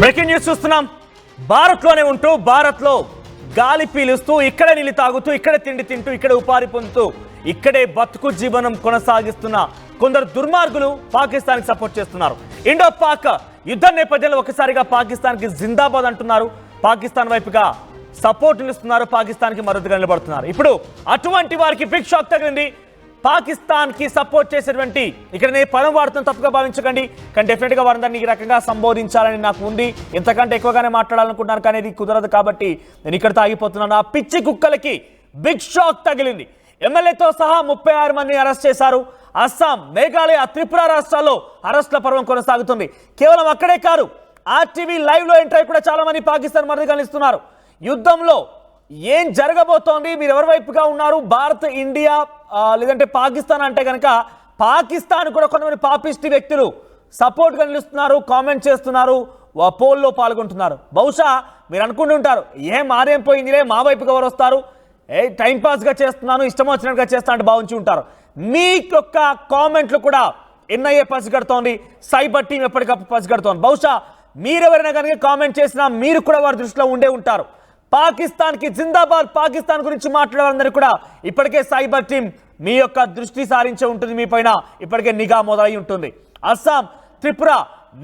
Breaking news చూస్తున్నాం. భారత్లోనే ఉంటూ భారత్లో గాలి పీలుస్తూ ఇక్కడే నీళ్ళు తాగుతూ ఇక్కడే తిండి తింటూ ఇక్కడే ఉపాధి పొందుతూ ఇక్కడే బతుకు జీవనం కొనసాగిస్తున్న కొందరు దుర్మార్గులు పాకిస్తాన్కి సపోర్ట్ చేస్తున్నారు. ఇండో పాక్ యుద్ధ నేపథ్యంలో ఒకసారిగా పాకిస్తాన్కి జిందాబాద్ అంటున్నారు. పాకిస్తాన్ వైపుగా సపోర్ట్ నిలుస్తున్నారు. పాకిస్తాన్కి మద్దతుగా నిలబడుతున్నారు. ఇప్పుడు అటువంటి వారికి బిగ్ షాక్ తగిలింది. పాకిస్తాన్ కి సపోర్ట్ చేసేటువంటి ఇక్కడ నేను పదం వాడుతున్న తప్పుగా భావించకండి, కానీ డెఫినెట్ గా వారందరినీ ఈ రకంగా సంబోధించాలని నాకు ఉంది. ఎంతకంటే ఎక్కువగానే మాట్లాడాలనుకుంటున్నాను, కానీ ఇది కుదరదు కాబట్టి నేను ఇక్కడ ఆగిపోతున్నాను. ఆ పిచ్చి కుక్కలకి బిగ్ షాక్ తగిలింది. ఎమ్మెల్యేతో సహా 36 మందిని అరెస్ట్ చేశారు. అస్సాం, మేఘాలయ, త్రిపుర రాష్ట్రాల్లో అరెస్టుల పర్వం కొనసాగుతుంది. కేవలం అక్కడే కాదు, ఆర్టీవీ లైవ్ లో ఎంటర్ కూడా చాలా మంది పాకిస్తాన్ మద్దతుగా నిలుస్తున్నారు. యుద్ధంలో ఏం జరగబోతోంది, మీరు ఎవరి వైపుగా ఉన్నారు, భారత్, ఇండియా లేదంటే పాకిస్తాన్ అంటే కనుక పాకిస్తాన్ కూడా కొంతమంది పాపిస్టి వ్యక్తులు సపోర్ట్గా నిలుస్తున్నారు, కామెంట్ చేస్తున్నారు, పోల్లో పాల్గొంటున్నారు. బహుశా మీరు అనుకుంటుంటారు, మాదేం పోయిందిలే, మా వైపుగా ఎవరు వస్తారు, టైంపాస్గా చేస్తున్నాను, ఇష్టం వచ్చినట్టుగా చేస్తా అంటే భావించి ఉంటారు. మీ యొక్క కామెంట్లు కూడా ఎన్ఐఏ పసిగడుతోంది, సైబర్ టీం ఎప్పటికప్పుడు పసిగడుతోంది. బహుశా మీరెవరైనా కనుక కామెంట్ చేసినా మీరు కూడా వారి దృష్టిలో ఉండే ఉంటారు. పాకిస్తాన్ కి జిందాబాద్, పాకిస్తాన్ గురించి మాట్లాడేవారందరూ కూడా ఇప్పటికే సైబర్ టీం మీ యొక్క దృష్టి సారించే ఉంటుంది, మీ పైన ఇప్పటికే నిఘా మొదలై ఉంటుంది. అస్సాం, త్రిపుర,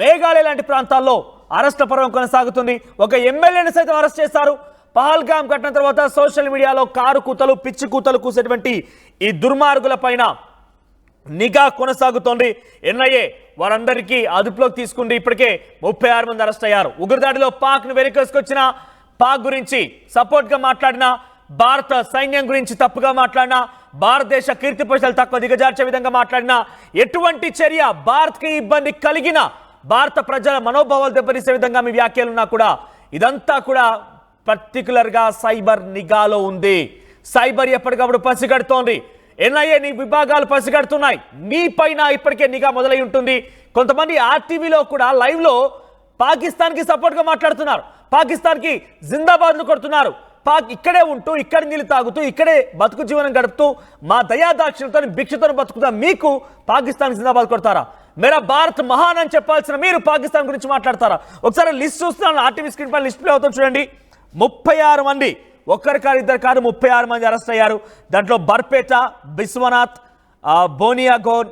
మేఘాలయ లాంటి ప్రాంతాల్లో అరెస్టుల పర్వం కొనసాగుతుంది. ఒక ఎమ్మెల్యేని సైతం అరెస్ట్ చేశారు. పహల్గామ్ ఘటన తర్వాత సోషల్ మీడియాలో కారు కూతలు, పిచ్చి కూతలు కూసేటువంటి ఈ దుర్మార్గుల పైన నిఘా కొనసాగుతోంది. ఎన్ఐఏ వారందరికీ అదుపులోకి తీసుకుంది. ఇప్పటికే 36 మంది అరెస్ట్ అయ్యారు. ఉగ్రదాడిలో పాక్ను వెనుకేసుకొచ్చిన, పాక్ గురించి సపోర్ట్గా మాట్లాడిన, భారత సైన్యం గురించి తప్పుగా మాట్లాడిన, భారతదేశ కీర్తి ప్రజలు తక్కువ దిగజార్చే విధంగా మాట్లాడిన, ఎటువంటి చర్య భారత్కి ఇబ్బంది కలిగిన, భారత ప్రజల మనోభావాలు దెబ్బతీసే విధంగా మీ వ్యాఖ్యలున్నా కూడా ఇదంతా కూడా పర్టికులర్గా సైబర్ నిఘాలో ఉంది. సైబర్ ఎప్పటికప్పుడు పసిగడుతోంది. ఎన్ఐఏ విభాగాలు పసిగడుతున్నాయి. మీ పైన ఇప్పటికే నిఘా మొదలై ఉంటుంది. కొంతమంది ఆర్టీవీలో కూడా లైవ్లో పాకిస్తాన్కి సపోర్ట్గా మాట్లాడుతున్నారు, పాకిస్తాన్కి జిందాబాద్లు కొడుతున్నారు. ఇక్కడే ఉంటూ ఇక్కడ నీళ్ళు తాగుతూ ఇక్కడే బతుకు జీవనం గడుపుతూ మా దయాదాక్షిణతో భిక్షతో బతుకుతా మీకు పాకిస్తాన్ జిందాబాద్ కొడతారా? మేరా భారత్ మహాన్ అని చెప్పాల్సిన మీరు పాకిస్తాన్ గురించి మాట్లాడతారా? ఒకసారి లిస్ట్ చూస్తున్నాను, ఆర్టీవీ స్క్రీన్ పైన లిస్ట్ ప్లే అవుతుంది చూడండి. 36 మంది, ఒక్కరి కారు ఇద్దరు కారు 36 మంది అరెస్ట్ అయ్యారు. దాంట్లో బర్పేట, బిస్వనాథ్, బోనియాగోన్,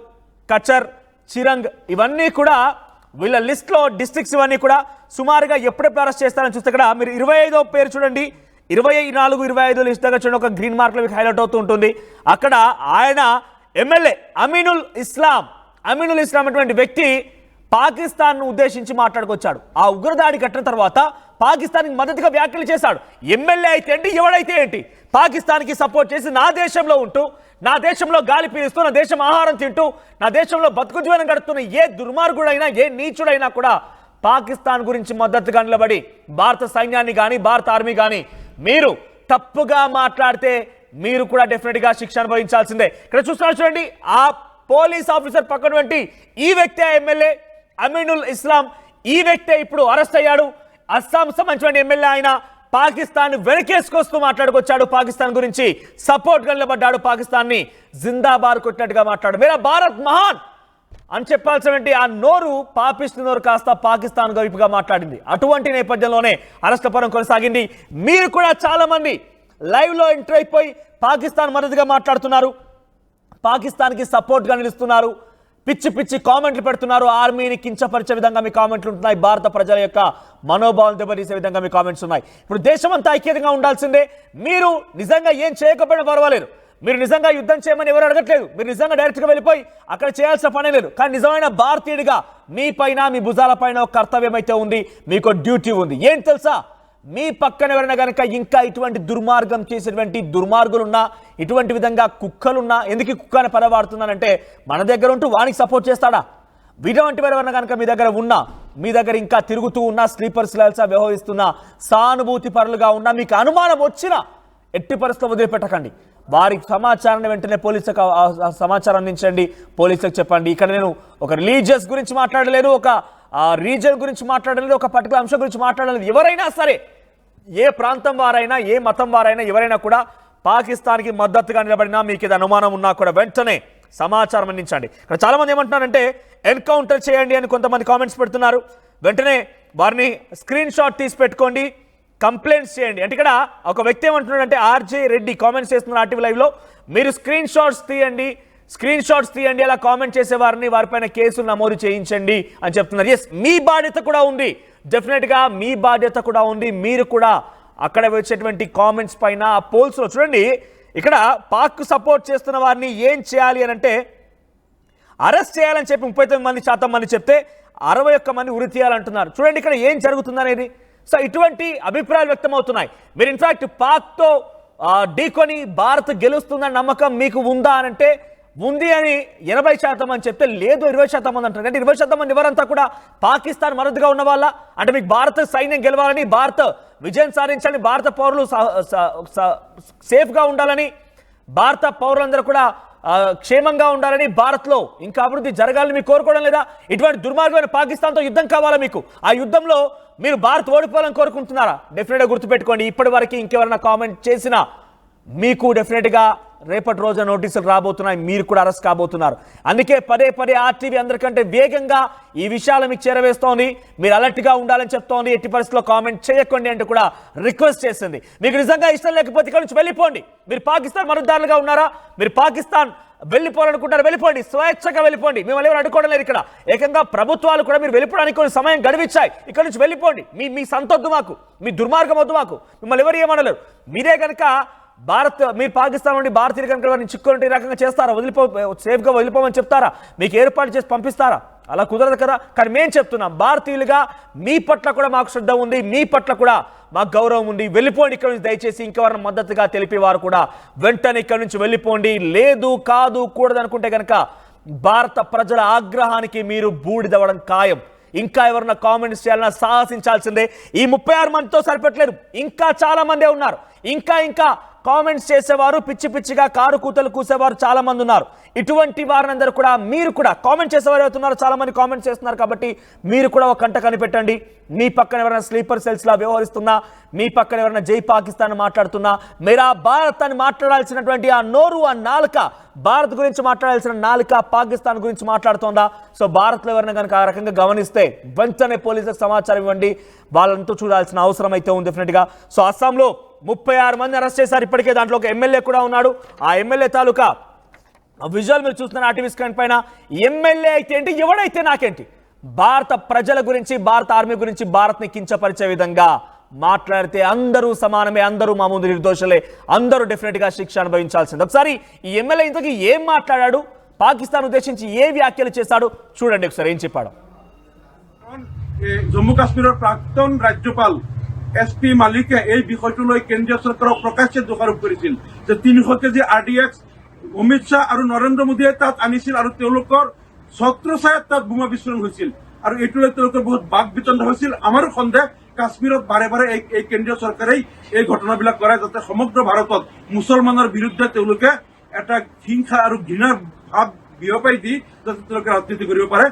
కచర్, చిరంగ్ ఇవన్నీ కూడా వీళ్ళ లిస్ట్లో డిస్ట్రిక్ట్స్ ఇవన్నీ కూడా సుమారుగా ఎప్పుడెప్పుడు అరెస్ట్ చేస్తారని చూస్తే ఇక్కడ మీరు 25వ పేరు చూడండి, 24, 25 లిస్ట్ దగ్గర చూడండి, ఒక గ్రీన్ మార్క్లో మీకు హైలైట్ అవుతూ ఉంటుంది. అక్కడ ఆయన ఎమ్మెల్యే అమీనుల్ ఇస్లాం అటువంటి వ్యక్తి పాకిస్తాన్ను ఉద్దేశించి మాట్లాడుకొచ్చాడు. ఆ ఉగ్రదాడి ఘటన తర్వాత పాకిస్తాన్కి మద్దతుగా వ్యాఖ్యలు చేశాడు. ఎమ్మెల్యే అయితే ఏంటి, ఎవడైతే ఏంటి, పాకిస్తాన్కి సపోర్ట్ చేసి నా దేశంలో ఉంటూ, నా దేశంలో గాలి పీలుస్తూ, నా దేశం ఆహారం తింటూ, నా దేశంలో బతుకు జీవనం గడుపుతున్న ఏ దుర్మార్గుడైనా, ఏ నీచుడైనా కూడా పాకిస్తాన్ గురించి మద్దతుగా నిలబడి భారత సైన్యాన్ని కానీ, భారత ఆర్మీ కానీ మీరు తప్పుగా మాట్లాడితే మీరు కూడా డెఫినెట్గా శిక్ష అనుభవించాల్సిందే. ఇక్కడ చూస్తున్నారు చూడండి, ఆ పోలీస్ ఆఫీసర్ పక్కన ఈ వ్యక్తి ఎమ్మెల్యే అమీనుల్ ఇస్లాం, ఈ వ్యక్తే ఇప్పుడు అరెస్ట్ అయ్యాడు. అస్సాం సంబంధించిన ఎమ్మెల్యే ఆయన పాకిస్తాన్ వెనకేసుకొస్తూ మాట్లాడుకొచ్చాడు, పాకిస్తాన్ గురించి సపోర్ట్గా నిలబడ్డాడు, పాకిస్తాన్ని జిందాబాద్ కొట్టినట్టుగా మాట్లాడు. మేరా భారత్ మహాన్ అని చెప్పాల్సినటువంటి ఆ నోరు, పాపిస్ట్ నోరు కాస్త పాకిస్తాన్ వైపుగా మాట్లాడింది. అటువంటి నేపథ్యంలోనే అరెస్ట్ పరం కొనసాగింది. మీరు కూడా చాలా మంది లైవ్లో ఎంటర్ అయిపోయి పాకిస్తాన్ మద్దతుగా మాట్లాడుతున్నారు, పాకిస్తాన్కి సపోర్ట్గా నిలుస్తున్నారు, పిచ్చి పిచ్చి కామెంట్లు పెడుతున్నారు, ఆర్మీని కించపరిచే విధంగా మీ కామెంట్లు ఉంటున్నాయి, భారత ప్రజల యొక్క మనోభావాలు దెబ్బతీసే విధంగా మీ కామెంట్స్ ఉన్నాయి. ఇప్పుడు దేశమంతా ఐక్యతగా ఉండాల్సిందే. మీరు నిజంగా ఏం చేయకపోయినా పర్వాలేదు, మీరు నిజంగా యుద్ధం చేయమని ఎవరు అడగట్లేదు, మీరు నిజంగా డైరెక్ట్గా వెళ్ళిపోయి అక్కడ చేయాల్సిన పనే లేదు. కానీ నిజమైన భారతీయుడిగా మీ పైన, మీ భుజాల పైన ఒక కర్తవ్యం అయితే ఉంది, మీకు డ్యూటీ ఉంది. ఏం తెలుసా, మీ పక్కన ఎవరైనా కనుక ఇంకా ఇటువంటి దుర్మార్గం చేసేటువంటి దుర్మార్గులున్నా, ఇటువంటి విధంగా కుక్కలున్నా, ఎందుకు కుక్క అని పద వాడుతున్నానంటే మన దగ్గర ఉంటూ వానికి సపోర్ట్ చేస్తాడా? ఇటువంటి ఎవరైనా కనుక మీ దగ్గర ఉన్నా, మీ దగ్గర ఇంకా తిరుగుతూ ఉన్నా, స్లీపర్ సెల్స్గా వ్యవహరిస్తున్నా, సానుభూతి పరులుగా ఉన్నా, మీకు అనుమానం వచ్చినా ఎట్టి పరిస్థితుల్లో వదిలిపెట్టకండి. వారి సమాచారాన్ని వెంటనే పోలీసులకు సమాచారం అందించండి, పోలీసులకు చెప్పండి. ఇక్కడ నేను ఒక రిలీజియస్ గురించి మాట్లాడలేదు, ఒక రీజన్ గురించి మాట్లాడలేదు, ఒక పర్టికులర్ అంశం గురించి మాట్లాడలేదు. ఎవరైనా సరే, ఏ ప్రాంతం వారైనా, ఏ మతం వారైనా, ఎవరైనా కూడా పాకిస్తాన్కి మద్దతుగా నిలబడినా, మీకు ఇది అనుమానం ఉన్నా కూడా వెంటనే సమాచారం అందించండి. ఇక్కడ చాలా మంది ఏమంటున్నారంటే ఎన్కౌంటర్ చేయండి అని కొంతమంది కామెంట్స్ పెడుతున్నారు. వెంటనే వారిని స్క్రీన్ షాట్ తీసి పెట్టుకోండి, కంప్లైంట్స్ చేయండి. అంటే ఇక్కడ ఒక వ్యక్తి ఏమంటున్నాడంటే ఆర్జే రెడ్డి కామెంట్స్ చేస్తున్నారు ఆర్టీవీ లైవ్లో, మీరు స్క్రీన్ షాట్స్ తీయండి అలా కామెంట్ చేసే వారిపైన కేసులు నమోదు చేయించండి అని చెప్తున్నారు. ఎస్, మీ బాధ్యత కూడా ఉంది, డెఫినెట్గా మీ బాధ్యత కూడా ఉంది. మీరు కూడా అక్కడ వచ్చేటువంటి కామెంట్స్ పైన పోల్స్లో చూడండి, ఇక్కడ పాక్ సపోర్ట్ చేస్తున్న వారిని ఏం చేయాలి అని అంటే అరెస్ట్ చేయాలని చెప్పి 39% మంది చెప్తే 61 మంది ఉరి తీయాలంటున్నారు. చూడండి ఇక్కడ ఏం జరుగుతుందనేది. సో ఇటువంటి అభిప్రాయాలు వ్యక్తమవుతున్నాయి. మీరు ఇన్ఫాక్ట్ పాక్తో ఢీకొని భారత్ గెలుస్తుందన్న నమ్మకం మీకు ఉందా అని అంటే ఉంది అని 80% అని చెప్తే లేదు 20% మంది అంటారు. అంటే 20% మంది ఎవరంతా కూడా పాకిస్తాన్ మద్దతుగా ఉన్న వాళ్ళ, అంటే మీకు భారత సైన్యం గెలవాలని, భారత్ విజయం సాధించాలని, భారత పౌరులు సేఫ్గా ఉండాలని, భారత పౌరులందరూ కూడా క్షేమంగా ఉండాలని, భారత్లో ఇంకా అభివృద్ధి జరగాలని మీకు కోరుకోవడం లేదా? ఇటువంటి దుర్మార్గమైన పాకిస్తాన్తో యుద్ధం కావాలా మీకు? ఆ యుద్ధంలో మీరు భారత్ ఓడిపోవాలని కోరుకుంటున్నారా? డెఫినెట్గా గుర్తుపెట్టుకోండి, ఇప్పటి వరకు ఇంకెవరైనా కామెంట్ చేసినా మీకు డెఫినెట్గా రేపటి రోజున నోటీసులు రాబోతున్నాయి, మీరు కూడా అరెస్ట్ కాబోతున్నారు. అందుకే పదే ఆర్టీవీ అందరికంటే వేగంగా ఈ విషయాలు మీకు చేరవేస్తోంది, మీరు అలర్ట్గా ఉండాలని చెప్తోంది. ఎట్టి పరిస్థితుల్లో కామెంట్ చేయకండి అంటూ కూడా రిక్వెస్ట్ చేసింది. మీకు నిజంగా ఇష్టం లేకపోతే ఇక్కడ నుంచి వెళ్ళిపోండి. మీరు పాకిస్తాన్ మద్దతుదారులుగా ఉన్నారా? మీరు పాకిస్తాన్ వెళ్ళిపోవాలనుకుంటారు, వెళ్ళిపోండి, స్వేచ్ఛగా వెళ్ళిపోండి. మిమ్మల్ని ఎవరు అడ్డుకోవడం లేదు. ఇక్కడ ఏకంగా ప్రభుత్వాలు కూడా మీరు వెళ్ళిపోవడానికి కొన్ని సమయం గడివిచ్చాయి. ఇక్కడ నుంచి వెళ్ళిపోండి. మీ సంతొద్దు మాకు, మీ దుర్మార్గం వద్దు మాకు, మిమ్మల్ని ఎవరు ఏమనలేరు. మీరే కనుక మీరు పాకిస్తాన్ నుండి భారతీయులు కనుక వారిని చిక్కుకుంటే ఈ రకంగా చేస్తారా? సేఫ్గా వదిలిపోమని చెప్తారా? మీకు ఏర్పాటు చేసి పంపిస్తారా? అలా కుదరదు కదా. కానీ మేము చెప్తున్నాం, భారతీయులుగా మీ పట్ల కూడా మాకు శ్రద్ధ ఉంది, మీ పట్ల కూడా మాకు గౌరవం ఉంది. వెళ్ళిపోండి ఇక్కడ నుంచి, దయచేసి. ఇంకెవరైనా మద్దతుగా తెలిపేవారు కూడా వెంటనే ఇక్కడ నుంచి వెళ్ళిపోండి. లేదు, కాదు, కూడదు అనుకుంటే కనుక భారత ప్రజల ఆగ్రహానికి మీరు బూడిదవ్వడం ఖాయం. ఇంకా ఎవరన్నా కామెంట్స్ చేయాలన్నా సాహసించాల్సిందే. ఈ 36 మందితో సరిపెట్టలేరు, ఇంకా చాలా మందే ఉన్నారు. ఇంకా కామెంట్స్ చేసేవారు, పిచ్చిగా కారు కూతలు కూసేవారు చాలా మంది ఉన్నారు. ఇటువంటి వారినందరూ కూడా మీరు కూడా కామెంట్ చేసేవారు అవుతున్నారు. చాలా మంది కామెంట్స్ చేస్తున్నారు కాబట్టి మీరు కూడా ఒక కంట కనిపెట్టండి. మీ పక్కన ఎవరైనా స్లీపర్ సెల్స్ లా వ్యవహరిస్తున్నా, మీ పక్కన ఎవరైనా జై పాకిస్తాన్ మాట్లాడుతున్నా, మీరు ఆ భారత్ అని మాట్లాడాల్సినటువంటి ఆ నోరు, ఆ నాలుక, భారత్ గురించి మాట్లాడాల్సిన నాలుక పాకిస్తాన్ గురించి మాట్లాడుతోందా? సో భారత్లో ఎవరైనా కనుక ఆ రకంగా గమనిస్తే వెంటనే పోలీసులకు సమాచారం ఇవ్వండి. వాళ్ళంతా చూడాల్సిన అవసరం అయితే ఉంది డెఫినెట్గా. సో అస్సాంలో 36 మంది అరెస్ట్ చేశారు ఇప్పటికే. దాంట్లో ఒక ఎమ్మెల్యే కూడా ఉన్నాడు. ఆ ఎమ్మెల్యే తాలూకా విజువల్ మీరు చూస్తున్నారు ఆర్టీవీ స్క్రీన్ పైన. ఎమ్మెల్యే అయితే ఏంటి, ఎవడైతే నాకేంటి, భారత ప్రజల గురించి, భారత ఆర్మీ గురించి, భారత్ని కించపరిచే విధంగా మాట్లాడితే అందరూ సమానమే, అందరూ మా ముందు నిర్దోషులే, అందరూ డెఫినెట్గా శిక్ష అనుభవించాల్సింది. ఒకసారి ఈ ఎమ్మెల్యే ఇంతకీ ఏం మాట్లాడాడు, పాకిస్తాన్ ఉద్దేశించి ఏ వ్యాఖ్యలు చేశాడు చూడండి ఒకసారి ఏం చెప్పాడు. জম্মু কাশ্মীৰৰ প্ৰাক্তন ৰাজ্যপাল SP মালিকে এই বিষয়টোলৈ কেন্দ্ৰীয় চৰকাৰক প্ৰকাশ্যে দোষাৰোপ কৰিছিল যে 300 কেজি RDX অমিত শ্বাহ আৰু নৰেন্দ্ৰ মোদীয়ে তাত আনিছিল আৰু তেওঁলোকৰ ছত্ৰছায়াত তাত বোমা বিস্ফোৰণ হৈছিল আৰু এইটোলৈ তেওঁলোকৰ বহুত বাক বিতণ্ড হৈছিল। আমাৰো সন্দেহ কাশ্মীৰত বাৰে এই কেন্দ্ৰীয় চৰকাৰেই এই ঘটনাবিলাক কৰে যাতে সমগ্ৰ ভাৰতত মুছলমানৰ বিৰুদ্ধে তেওঁলোকে এটা হিংসা আৰু ঘৃণাৰ ভাৱ বিয়পাই দি যাতে তেওঁলোকে ৰাজনীতি কৰিব পাৰে।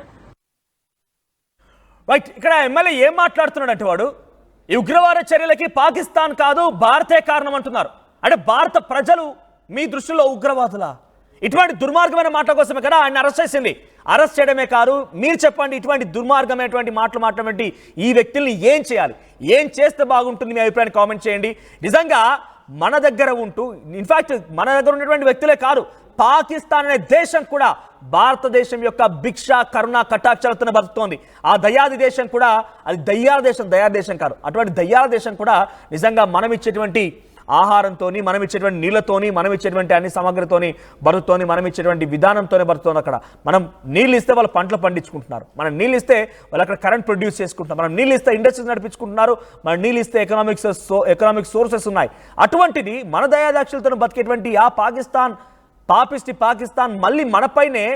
రైట్, ఇక్కడ ఎమ్మెల్యే ఏం మాట్లాడుతున్నాడంటే వాడు ఈ ఉగ్రవాద చర్యలకి పాకిస్తాన్ కాదు భారతే కారణం అంటున్నారు. అంటే భారత ప్రజలు మీ దృష్టిలో ఉగ్రవాదులా? ఇటువంటి దుర్మార్గమైన మాటల కోసమే కదా ఆయన అరెస్ట్ చేసింది. అరెస్ట్ చేయడమే కాదు, మీరు చెప్పండి, ఇటువంటి దుర్మార్గమైనటువంటి మాటలు మాట్లాడేటువంటి ఈ వ్యక్తుల్ని ఏం చేయాలి, ఏం చేస్తే బాగుంటుంది, మీ అభిప్రాయాన్ని కామెంట్ చేయండి. నిజంగా మన దగ్గర ఉంటూ, ఇన్ఫాక్ట్ మన దగ్గర ఉన్నటువంటి వ్యక్తులే కాదు, పాకిస్తాన్ అనే దేశం కూడా భారతదేశం యొక్క భిక్ష కరుణ కటాక్షాలతో బతుకుతోంది. ఆ దయాది దేశం కూడా, అది దయ్యాల దేశం కాదు, అటువంటి దయ్యాల దేశం కూడా నిజంగా మనం ఇచ్చేటువంటి ఆహారంతో, మనం ఇచ్చేటువంటి నీళ్లతోని, మనం ఇచ్చేటువంటి అన్ని సామగ్రితోని బతుకుతోని, మనం ఇచ్చేటువంటి విధానంతోనే బతుకుతోంది. అక్కడ మనం నీళ్ళు ఇస్తే వాళ్ళు పంటలు పండించుకుంటున్నారు, మనం నీళ్ళు ఇస్తే వాళ్ళు అక్కడ కరెంట్ ప్రొడ్యూస్ చేసుకుంటున్నారు, మనం నీళ్ళు ఇస్తే ఇండస్ట్రీస్ నడిపించుకుంటున్నారు, మనం నీళ్ళు ఇస్తే ఎకనామిక్ సోర్సెస్ ఉన్నాయి. అటువంటిది మన దయాదాక్షులతో బతికేటువంటి ఆ పాకిస్తాన్ మళ్ళీ మనపైనే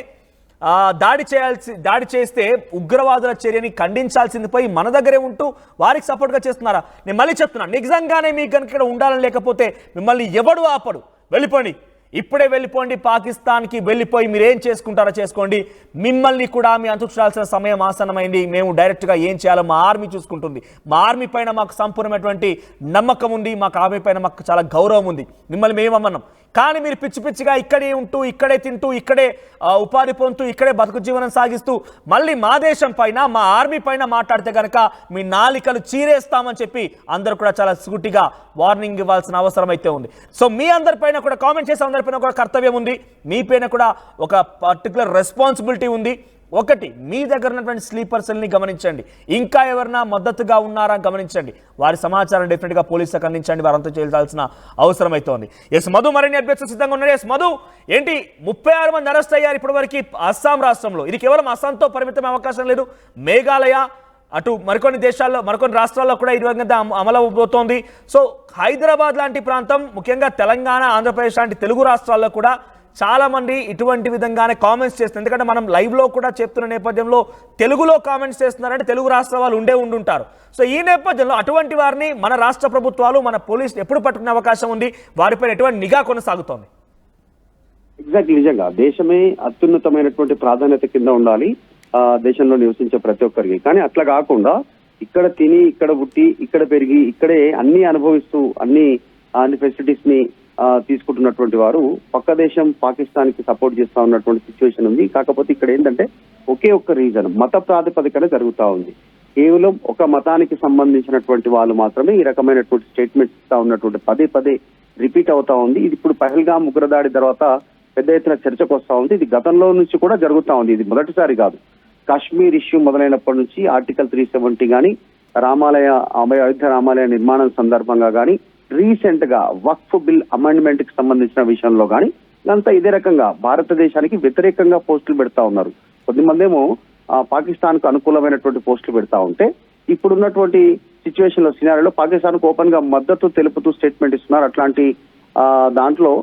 దాడి చేస్తే ఉగ్రవాదుల చర్యని ఖండించాల్సింది పోయి మన దగ్గరే ఉంటూ వారికి సపోర్ట్గా చేస్తున్నారా? నేను మళ్ళీ చెప్తున్నాను, నిజంగానే మీకు కనుక ఇక్కడ ఉండాలని లేకపోతే మిమ్మల్ని ఎవడు ఆపడు, వెళ్ళిపోండి, ఇప్పుడే వెళ్ళిపోండి, పాకిస్తాన్కి వెళ్ళిపోయి మీరేం చేసుకుంటారో చేసుకోండి. మిమ్మల్ని కూడా మీ అంతు చూడాల్సిన సమయం ఆసన్నమైంది. మేము డైరెక్ట్గా ఏం చేయాలో మా ఆర్మీ చూసుకుంటుంది. మా ఆర్మీ పైన మాకు సంపూర్ణమైనటువంటి నమ్మకం ఉంది, మాకు ఆర్మీ పైన మాకు చాలా గౌరవం ఉంది. మిమ్మల్ని మేమన్నాం, కానీ మీరు పిచ్చి పిచ్చిగా ఇక్కడే ఉంటూ ఇక్కడే తింటూ ఇక్కడే ఉపాధి పొందుతూ ఇక్కడే బతుకు జీవనం సాగిస్తూ మళ్ళీ మా దేశం పైన మా ఆర్మీ పైన మాట్లాడితే కనుక మీ నాలికలు చీరేస్తామని చెప్పి అందరూ కూడా చాలా సూటిగా వార్నింగ్ ఇవ్వాల్సిన అవసరం అయితే ఉంది. సో మీ అందరిపైన కూడా కామెంట్ చేసే అందరిపైన కూడా కర్తవ్యం ఉంది, మీ పైన కూడా ఒక పర్టికులర్ రెస్పాన్సిబిలిటీ ఉంది. ఒకటి, మీ దగ్గర ఉన్నటువంటి స్లీపర్ సెల్ని గమనించండి, ఇంకా ఎవరైనా మద్దతుగా ఉన్నారా గమనించండి, వారి సమాచారం డెఫినెట్గా పోలీసులకు అందించండి, వారంతా చేయాల్సిన అవసరం అయితే ఉంది. ఎస్ మధు మరిన్ని అభ్యర్థులు సిద్ధంగా ఉన్నారు. ఎస్ మధు, ఏంటి 36 మంది అరెస్ట్ అయ్యారు ఇప్పటివరకు అస్సాం రాష్ట్రంలో, ఇది కేవలం అస్సాంతో పరిమితమైన అవకాశం లేదు, మేఘాలయ అటు మరికొన్ని దేశాల్లో మరికొన్ని రాష్ట్రాల్లో కూడా ఈ విధంగా అమలవబోతోంది. సో హైదరాబాద్ లాంటి ప్రాంతం, ముఖ్యంగా తెలంగాణ, ఆంధ్రప్రదేశ్ లాంటి తెలుగు రాష్ట్రాల్లో కూడా చాలా మంది ఇటువంటి విధంగానే కామెంట్స్ చేస్తున్నారు. ఎందుకంటే మనం లైవ్లో కూడా చెప్తున్న నేపథ్యంలో తెలుగులో కామెంట్స్ చేస్తున్నారంటే తెలుగు రాష్ట్ర వాళ్ళు ఉండుంటారు. సో ఈ నేపథ్యంలో అటువంటి వారిని మన రాష్ట్ర ప్రభుత్వాలు, మన పోలీసులు ఎప్పుడు పట్టుకునే అవకాశం ఉంది, వారిపైన ఎటువంటి నిఘా కొనసాగుతోంది? ఎగ్జాక్ట్, నిజంగా దేశమే అత్యున్నతమైనటువంటి ప్రాధాన్యత కింద ఉండాలి దేశంలో నివసించే ప్రతి ఒక్కరికి. కానీ అట్లా కాకుండా ఇక్కడ తిని, ఇక్కడ పుట్టి, ఇక్కడ పెరిగి, ఇక్కడే అన్ని అనుభవిస్తూ అన్ని ఫెసిలిటీస్ ని తీసుకుంటున్నటువంటి వారు పక్క దేశం పాకిస్తాన్ కి సపోర్ట్ చేస్తా ఉన్నటువంటి సిచ్యువేషన్ ఉంది. కాకపోతే ఇక్కడ ఏంటంటే ఒకే ఒక్క రీజన్, మత ప్రాతిపదికన జరుగుతా ఉంది. కేవలం ఒక మతానికి సంబంధించినటువంటి వాళ్ళు మాత్రమే ఈ రకమైనటువంటి స్టేట్మెంట్స్ ఇస్తా ఉన్నటువంటి పదే రిపీట్ అవుతా ఉంది. ఇది ఇప్పుడు పహల్గామ్ ఉగ్రదాడి తర్వాత పెద్ద ఎత్తున చర్చకు వస్తా ఉంది. ఇది గతంలో నుంచి కూడా జరుగుతా ఉంది, ఇది మొదటిసారి కాదు. కాశ్మీర్ ఇష్యూ మొదలైనప్పటి నుంచి ఆర్టికల్ 370 కానీ, అయోధ్య రామాలయ నిర్మాణం సందర్భంగా కానీ, రీసెంట్ గా వక్ఫ్ బిల్ అమెండ్మెంట్ కి సంబంధించిన విషయంలో కానీ ఇదంతా ఇదే రకంగా భారతదేశానికి వ్యతిరేకంగా పోస్టులు పెడతా ఉన్నారు. కొద్దిమంది ఏమో పాకిస్తాన్ కు అనుకూలమైనటువంటి పోస్టులు పెడతా ఉంటే, ఇప్పుడున్నటువంటి సిచ్యువేషన్ లో సినారియోలో పాకిస్తాన్ కు ఓపెన్ గా మద్దతు తెలుపుతూ స్టేట్మెంట్ ఇస్తున్నారు. అట్లాంటి దాంట్లో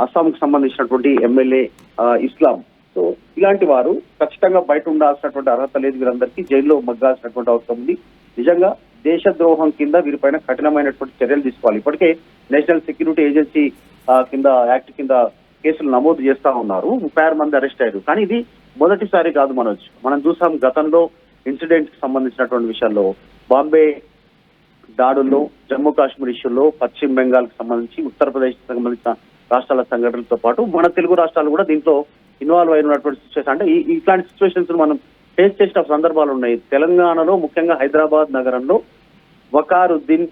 అస్సాంకు సంబంధించినటువంటి ఎమ్మెల్యే ఇస్లాం. సో ఇలాంటి వారు ఖచ్చితంగా బయట ఉండాల్సినటువంటి అర్హత లేదు, వీరందరికీ జైల్లో మగ్గాల్సినటువంటి అవసరం ఉంది. నిజంగా దేశద్రోహం కింద వీరిపైన కఠినమైనటువంటి చర్యలు తీసుకోవాలి. ఇప్పటికే నేషనల్ సెక్యూరిటీ ఏజెన్సీ కింద యాక్ట్ కింద కేసులు నమోదు చేస్తా ఉన్నారు. 36 మంది అరెస్ట్ అయ్యారు. కానీ ఇది మొదటిసారి కాదు, మనం చూసాం గతంలో ఇన్సిడెంట్ కి సంబంధించినటువంటి విషయాల్లో, బాంబే దాడుల్లో, జమ్మూ కాశ్మీర్ ఇష్యూలో, పశ్చిమ బెంగాల్ కి సంబంధించి, ఉత్తరప్రదేశ్ కి సంబంధించిన రాష్ట్రాల సంఘటనలతో పాటు మన తెలుగు రాష్ట్రాలు కూడా దీంట్లో ఇన్వాల్వ్ అయినటువంటి సిచ్యువేషన్. అంటే ఇట్లాంటి సిచ్యువేషన్స్ మనం ఫేస్ చేసిన సందర్భాలు ఉన్నాయి. తెలంగాణలో ముఖ్యంగా హైదరాబాద్ నగరంలో వికారుద్దీన్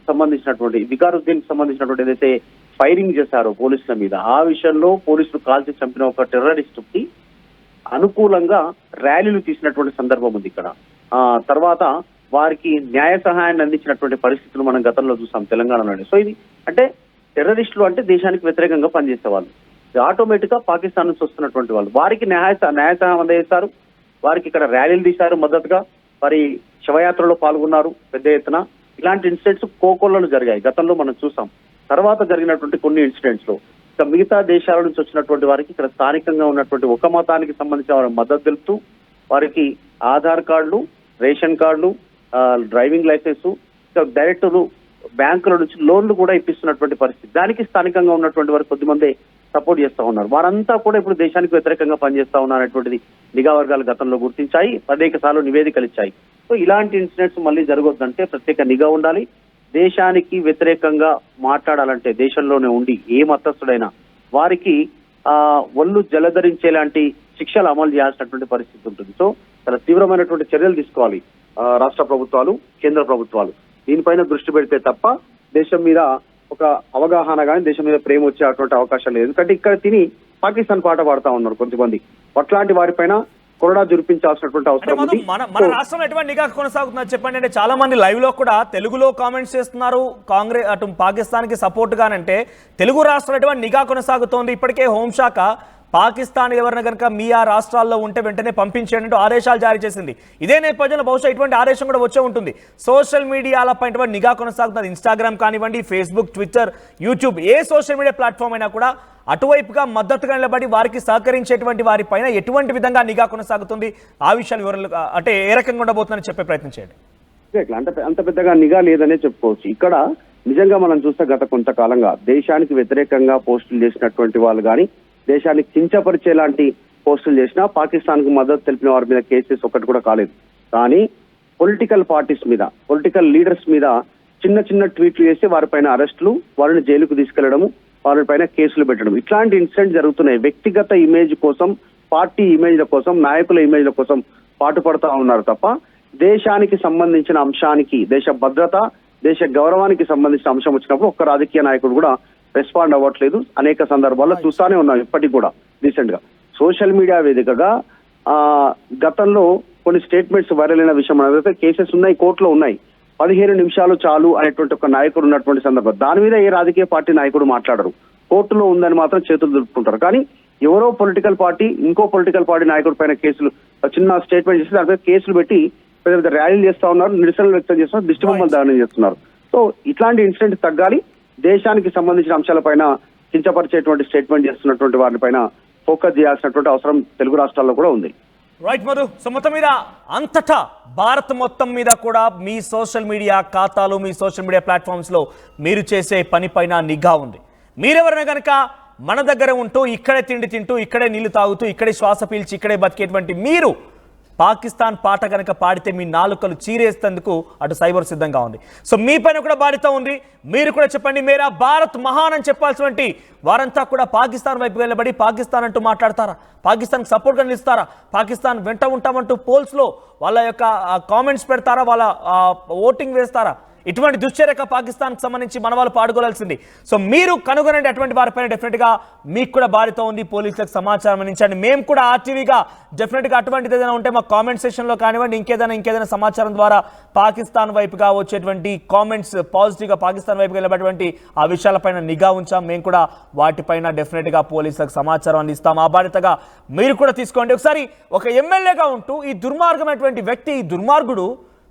సంబంధించినటువంటి ఏదైతే ఫైరింగ్ చేశారో పోలీసుల మీద, ఆ విషయంలో పోలీసులు కాల్చి చంపిన ఒక టెర్రరిస్ట్ కి అనుకూలంగా ర్యాలీలు తీసినటువంటి సందర్భం ఉంది ఇక్కడ. తర్వాత వారికి న్యాయ సహాయాన్ని అందించినటువంటి పరిస్థితులు మనం గతంలో చూసాం తెలంగాణలోనే. సో ఇది అంటే టెర్రరిస్టులు అంటే దేశానికి వ్యతిరేకంగా పనిచేసే వాళ్ళు, ఆటోమేటిక్ గా పాకిస్తాన్ నుంచి వస్తున్నటువంటి వాళ్ళు, వారికి న్యాయ సహాయం అందజేస్తారు. వారికి ఇక్కడ ర్యాలీలు తీశారు మద్దతుగా, వారి శవయాత్రలో పాల్గొన్నారు పెద్ద ఎత్తున. ఇలాంటి ఇన్సిడెంట్స్ కోకొల్లలో జరిగాయి, గతంలో మనం చూసాం. తర్వాత జరిగినటువంటి కొన్ని ఇన్సిడెంట్స్ లో ఇక మిగతా దేశాల నుంచి వచ్చినటువంటి వారికి ఇక్కడ స్థానికంగా ఉన్నటువంటి ఒక మతానికి సంబంధించిన వారి మద్దతు తెలుపుతూ వారికి ఆధార్ కార్డులు, రేషన్ కార్డులు, డ్రైవింగ్ లైసెన్స్, డైరెక్టర్లు బ్యాంకుల నుంచి లోన్లు కూడా ఇప్పిస్తున్నటువంటి పరిస్థితి. దానికి స్థానికంగా ఉన్నటువంటి వారు కొద్దిమంది సపోర్ట్ చేస్తా ఉన్నారు. వారంతా కూడా ఇప్పుడు దేశానికి వ్యతిరేకంగా పనిచేస్తా ఉన్నారనేటువంటిది నిఘా వర్గాలు గతంలో గుర్తించాయి, అనేక సార్లు నివేదికలు ఇచ్చాయి. సో ఇలాంటి ఇన్సిడెంట్స్ మళ్ళీ జరగొద్దంటే ప్రత్యేక నిఘా ఉండాలి. దేశానికి వ్యతిరేకంగా మాట్లాడాలంటే దేశంలోనే ఉండి ఏ మతస్థుడైనా వారికి ఒళ్ళు జలధరించేలాంటి శిక్షలు అమలు చేయాల్సినటువంటి పరిస్థితి ఉంటుంది. సో చాలా తీవ్రమైనటువంటి చర్యలు తీసుకోవాలి రాష్ట్ర ప్రభుత్వాలు, కేంద్ర ప్రభుత్వాలు. దీనిపైన దృష్టి పెడితే తప్ప దేశం మీద ఒక అవగాహన కానీ, దేశం మీద ప్రేమ వచ్చేటువంటి అవకాశం లేదు. ఎందుకంటే ఇక్కడ తిని పాకిస్తాన్ పాట పాడుతా ఉన్నారు కొంతమంది. అట్లాంటి వారిపైన కొరడా జురిపించాల్సినటువంటి అవసరం ఉంది. మన రాష్ట్రంలో ఎటువంటి నిఘా కొనసాగుతున్నారు చెప్పండి. అంటే చాలా మంది లైవ్ లో కూడా తెలుగులో కామెంట్స్ చేస్తున్నారు, కాంగ్రెస్ అటు పాకిస్తాన్ కి సపోర్ట్ గానంటే తెలుగు రాష్ట్రంలో ఎటువంటి నిఘా కొనసాగుతోంది. ఇప్పటికే హోంశాఖ పాకిస్తాన్ ఎవరైనా కనుక మీ ఆ రాష్ట్రాల్లో ఉంటే వెంటనే పంపించేంటూ ఆదేశాలు జారీ చేసింది. ఇదే నేపథ్యంలో బహుశా ఇటువంటి ఆదేశం కూడా వచ్చే ఉంటుంది. సోషల్ మీడియాలపై ఇటువంటి నిఘా కొనసాగుతుంది. ఇన్స్టాగ్రామ్ కానివ్వండి, ఫేస్బుక్, ట్విట్టర్, యూట్యూబ్, ఏ సోషల్ మీడియా ప్లాట్ఫామ్ అయినా కూడా అటువైపుగా మద్దతుగా నిలబడి వారికి సహకరించేటువంటి వారిపైన ఎటువంటి విధంగా నిఘా కొనసాగుతుంది, ఆ విషయాలు వివరాలు అంటే ఏ రకంగా ఉండబోతుందని చెప్పే ప్రయత్నం చేయండి. అంత పెద్దగా నిఘా లేదనే చెప్పుకోవచ్చు. ఇక్కడ నిజంగా మనం చూస్తే గత కొంతకాలంగా దేశానికి వ్యతిరేకంగా పోస్టులు చేసినటువంటి వాళ్ళు కానీ, దేశానికి కించపరిచే లాంటి పోస్టులు చేసినా పాకిస్తాన్ కు మద్దతు తెలిపిన వారి మీద కేసెస్ ఒకటి కూడా కాలేదు. కానీ పొలిటికల్ పార్టీస్ మీద, పొలిటికల్ లీడర్స్ మీద చిన్న చిన్న ట్వీట్లు చేసి వారిపైన అరెస్టులు, వారిని జైలుకు తీసుకెళ్లడము, వారిపైన కేసులు పెట్టడం, ఇట్లాంటి ఇన్సిడెంట్ జరుగుతున్నాయి. వ్యక్తిగత ఇమేజ్ కోసం, పార్టీ ఇమేజ్ల కోసం, నాయకుల ఇమేజ్ల కోసం పాటుపడతా ఉన్నారు తప్ప దేశానికి సంబంధించిన అంశానికి, దేశ భద్రత, దేశ గౌరవానికి సంబంధించిన అంశం వచ్చినప్పుడు ఒక్క రాజకీయ నాయకుడు కూడా రెస్పాండ్ అవ్వట్లేదు. అనేక సందర్భాల్లో చూస్తానే ఉన్నాం. ఇప్పటికి కూడా రీసెంట్ గా సోషల్ మీడియా వేదికగా గతంలో కొన్ని స్టేట్మెంట్స్ వైరల్ అయిన విషయం అనేది కేసెస్ ఉన్నాయి, కోర్టులో ఉన్నాయి. 15 నిమిషాలు చాలు అనేటువంటి ఒక నాయకుడు ఉన్నటువంటి సందర్భం. దాని మీద ఏ రాజకీయ పార్టీ నాయకుడు మాట్లాడరు. కోర్టులో ఉందని మాత్రం చేతులు దులుపుకుంటారు. కానీ ఎవరో పొలిటికల్ పార్టీ ఇంకో పొలిటికల్ పార్టీ నాయకుడి పైన కేసులు, చిన్న స్టేట్మెంట్ చేసి దానిపై కేసులు పెట్టి పెద్ద పెద్ద ర్యాలీలు చేస్తా ఉన్నారు, నిరసనలు వ్యక్తం చేస్తున్నారు, దిష్టి బొమ్మలు దానం చేస్తున్నారు. సో ఇట్లాంటి ఇన్సిడెంట్ తగ్గాలి. దేశానికి సంబంధించిన అంశాలపైన కించపరిచేటువంటి స్టేట్మెంట్ చేస్తున్నటువంటి వారిపైన ఫోకస్ చేయాల్సినటువంటి అవసరం తెలుగు రాష్ట్రాల్లో కూడా ఉంది. రైట్ మధు. సో మొత్తం మీద అంతటా భారత్ మొత్తం మీద కూడా మీ సోషల్ మీడియా ఖాతాలు, మీ సోషల్ మీడియా ప్లాట్ఫామ్స్లో మీరు చేసే పని పైన నిఘా ఉంది. మీరెవరైనా కనుక మన దగ్గర ఉంటూ ఇక్కడే తిండి తింటూ, ఇక్కడే నీళ్లు తాగుతూ, ఇక్కడే శ్వాస పీల్చి, ఇక్కడే బతికేటువంటి మీరు పాకిస్తాన్ పాట కనుక పాడితే మీ నాలుకలు చీరేస్తేందుకు అటు సైబర్ సిద్ధంగా ఉంది. సో మీ పైన కూడా బాధ్యత ఉంది. మీరు కూడా చెప్పండి, మేరా భారత్ మహాన్ అని చెప్పాల్సినటువంటి వారంతా కూడా పాకిస్తాన్ వైపు వెళ్ళబడి పాకిస్తాన్ అంటూ మాట్లాడతారా? పాకిస్తాన్కి సపోర్ట్గా నిలుస్తారా? పాకిస్తాన్ వెంట ఉంటామంటూ పోల్స్లో వాళ్ళ యొక్క కామెంట్స్ పెడతారా? వాళ్ళ ఓటింగ్ వేస్తారా? ఇటువంటి దుశ్చర్యక పాకిస్తాన్కి సంబంధించి మన వాళ్ళు పాడుకోవాల్సింది. సో మీరు కనుగొనండి అటువంటి వారిపైన. డెఫినెట్గా మీకు కూడా బాధ్యత ఉంది. పోలీసులకు సమాచారం అందించండి. మేము కూడా ఆర్టీవీగా డెఫినెట్గా అటువంటిది ఏదైనా ఉంటే మా కామెంట్ సెక్షన్లో కానివ్వండి, ఇంకేదైనా సమాచారం ద్వారా పాకిస్తాన్ వైపుగా వచ్చేటువంటి కామెంట్స్ పాజిటివ్గా పాకిస్తాన్ వైపుగా వెళ్ళబడేటువంటి ఆ విషయాలపైన నిఘా ఉంచాం. మేము కూడా వాటిపైన డెఫినెట్గా పోలీసులకు సమాచారం అందిస్తాం. ఆ బాధ్యతగా మీరు కూడా తీసుకోండి. ఒకసారి ఒక ఎమ్మెల్యేగా ఉంటూ ఈ దుర్మార్గమైనటువంటి వ్యక్తి, ఈ దుర్మార్గుడు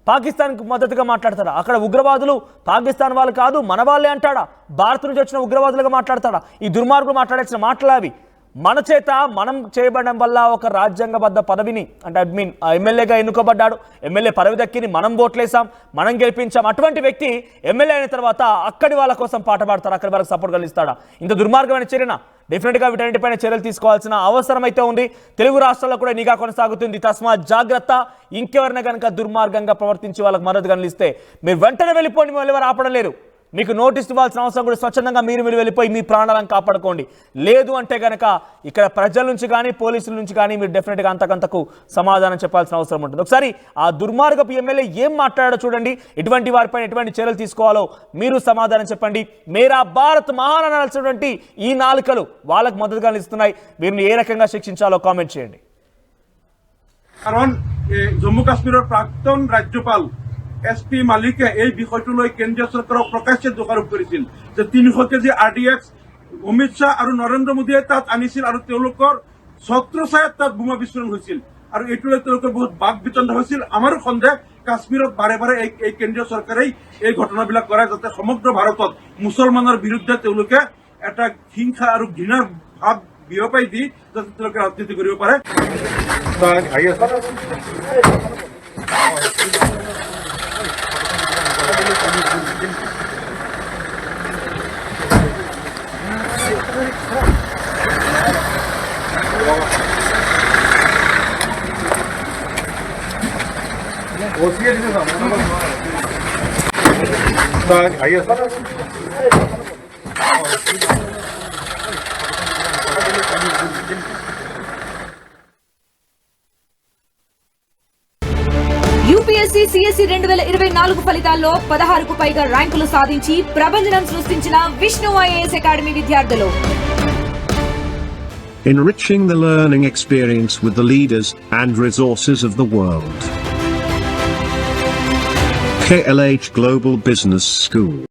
పాకిస్తాన్కి మద్దతుగా మాట్లాడతాడా? అక్కడ ఉగ్రవాదులు పాకిస్తాన్ వాళ్ళు కాదు మన వాళ్ళే అంటాడా? భారత్ నుంచి వచ్చిన ఉగ్రవాదులుగా మాట్లాడతాడా? ఈ దుర్మార్గులు మాట్లాడాల్సిన మాటలు అవి. మన చేత మనం చేయబడడం వల్ల ఒక రాజ్యాంగబద్ధ పదవిని, అంటే ఎమ్మెల్యేగా ఎన్నుకోబడ్డాడు, ఎమ్మెల్యే పదవి దక్కిని మనం ఓట్లేసాం, మనం గెలిపించాం. అటువంటి వ్యక్తి ఎమ్మెల్యే అయిన తర్వాత అక్కడి వాళ్ళ కోసం పాట పాడతాడు, అక్కడి వాళ్ళకి సపోర్ట్ కలిగిస్తాడా? ఇంత దుర్మార్గమైన చర్యన డెఫినెట్గా వీటన్నిటిపైన చర్యలు తీసుకోవాల్సిన అవసరం అయితే ఉంది. తెలుగు రాష్ట్రాల్లో కూడా నిఘా కొనసాగుతుంది. తస్మాత్ జాగ్రత్త. ఇంకెవరైనా కనుక దుర్మార్గంగా ప్రవర్తించి వాళ్ళకి మద్దతు కలిగిస్తే మీరు వెంటనే వెళ్ళిపోండి, మళ్ళీ ఎవరు ఆపడం లేరు. మీకు నోటీస్ ఇవ్వాల్సిన అవసరం కూడా స్వచ్ఛందంగా మీరు వెళ్ళిపోయి మీ ప్రాణాలను కాపాడుకోండి. లేదు అంటే కనుక ఇక్కడ ప్రజల నుంచి కానీ పోలీసుల నుంచి కానీ మీరు డెఫినెట్గా అంతకంతకు సమాధానం చెప్పాల్సిన అవసరం ఉంటుంది. ఒకసారి ఆ దుర్మార్గపు ఎమ్మెల్యే ఏం మాట్లాడాడో చూడండి. ఎటువంటి వారిపైన ఎటువంటి చర్యలు తీసుకోవాలో మీరు సమాధానం చెప్పండి. మేరా భారత్ మహాన్ అనాల్సినటువంటి ఈ నాలుకలు వాళ్ళకు మద్దతుగా నిలుస్తున్నాయి. వీరిని ఏ రకంగా శిక్షించాలో కామెంట్ చేయండి. কারণ জম্মু কাশ্মীৰৰ প্ৰাক্তন ৰাজ্যপাল SP মালিকে এই বিষয়টো লৈ কেন্দ্ৰীয় চৰকাৰক প্ৰকাশ্যে দোষাৰোপ কৰিছিল যে 300 কেজি RDX অমিত শ্বাহ আৰু নৰেন্দ্ৰ মোদীয়ে তাত আনিছিল আৰু তেওঁলোকৰ ছত্ৰছায়াত তাত বোমা বিস্ফোৰণ হৈছিল আৰু এইটো লৈ তেওঁলোকৰ বহুত বাক বিতণ্ড হৈছিল। আমাৰো সন্দেহ কাশ্মীৰত বাৰে বাৰে এই কেন্দ্ৰীয় চৰকাৰে এই ঘটনাবিলাক কৰে যাতে সমগ্ৰ ভাৰতত মুছলমানৰ বিৰুদ্ধে তেওঁলোকে এটা হিংসা আৰু ঘৃণাৰ ভাৱ বিয়পাই দি যাতে তেওঁলোকে ৰাজনীতি কৰিব পাৰে। యూపీఎస్సీ సిఎస్సి 2024 ఫలితాల్లో 16కు పైగా ర్యాంకులు సాధించి ప్రభంజనం సృష్టించిన విష్ణు ఐఏఎస్ అకాడమీ విద్యార్థులు. Enriching the learning experience with the leaders and resources of the world. KLH Global Business School.